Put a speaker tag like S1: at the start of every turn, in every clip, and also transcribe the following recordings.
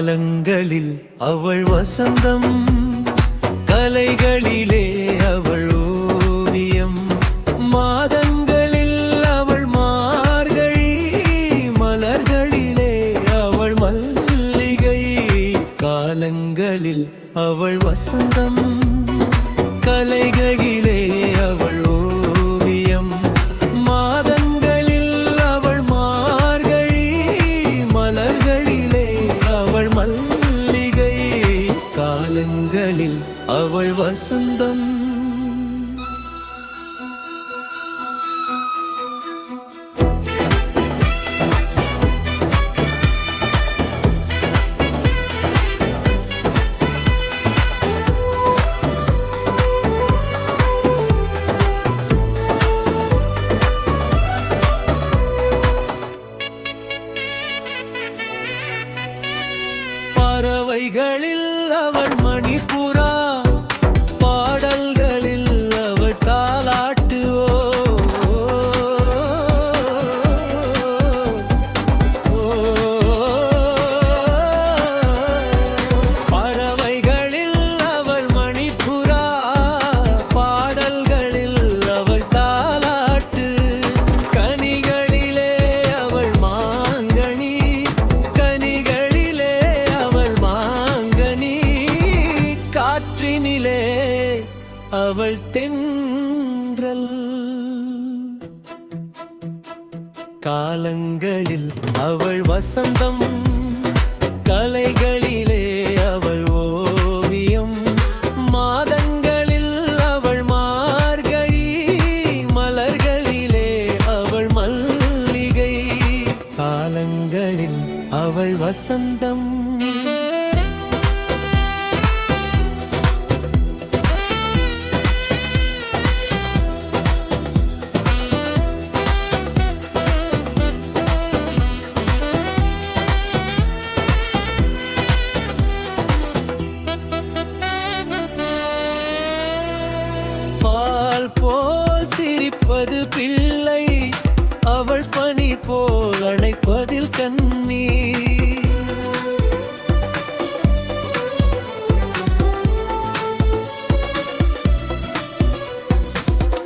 S1: காலங்களில் அவள் வசந்தம், கலைகளிலே அவள் ஓவியம், மாதங்களில் அவள் மார்கழி, மலர்களிலே அவள் மல்லிகை. காலங்களில் அவள் வசந்தம், கலைகளிலே அவள் ஓவியம், மாதங்களில் அவள் மார்கழி, மலர்களிலே அவள் மல்லிகை. காலங்களில் அவள் வசந்தம். பறவைகளில் அவள் மணிப்புறா, பாடல்களில் அவள் தாலாட்டு. பறவைகளில் அவள் மணிப்புறா, பாடல்களில் அவள் தாலாட்டு. கனிகளிலே அவள் மாங்கனி, கனிகளிலே அவள் மாங்கனி, காற்றினிலே அவள் தென்றல். காலங்களில் அவள் வசந்தம், கலைகளிலே அவள் ஓவியம், மாதங்களில் அவள் மார்கழி, மலர்களிலே அவள் மல்லிகை. காலங்களில் அவள் வசந்தம். பால் போல் சிரிப்பது பிள்ளை, அவள் பனி போல் அணைப்பதில் கண்ணி.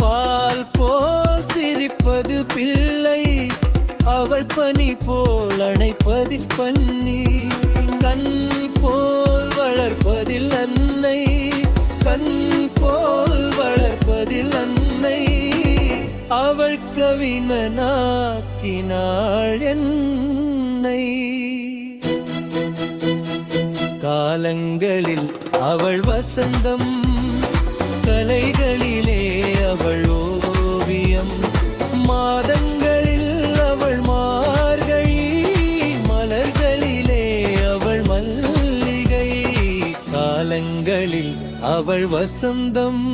S1: பால் போல் சிரிப்பது பிள்ளை, அவள் பனி போல் அணைப்பதில் பன்னி. கண் போல் வளர்ப்பதில் அன்னை, கண் போல் வளர்ப்பதில் அன்னை. அவள் கவிஞனாக்கினாள் என்னை. காலங்களில் அவள் வசந்தம், கலைகளிலே அவள் ஓவியம், மாதங்களில் அவள் மார்கழி, மலர்களிலே அவள் மல்லிகை. காலங்களில் அவள் வசந்தம்.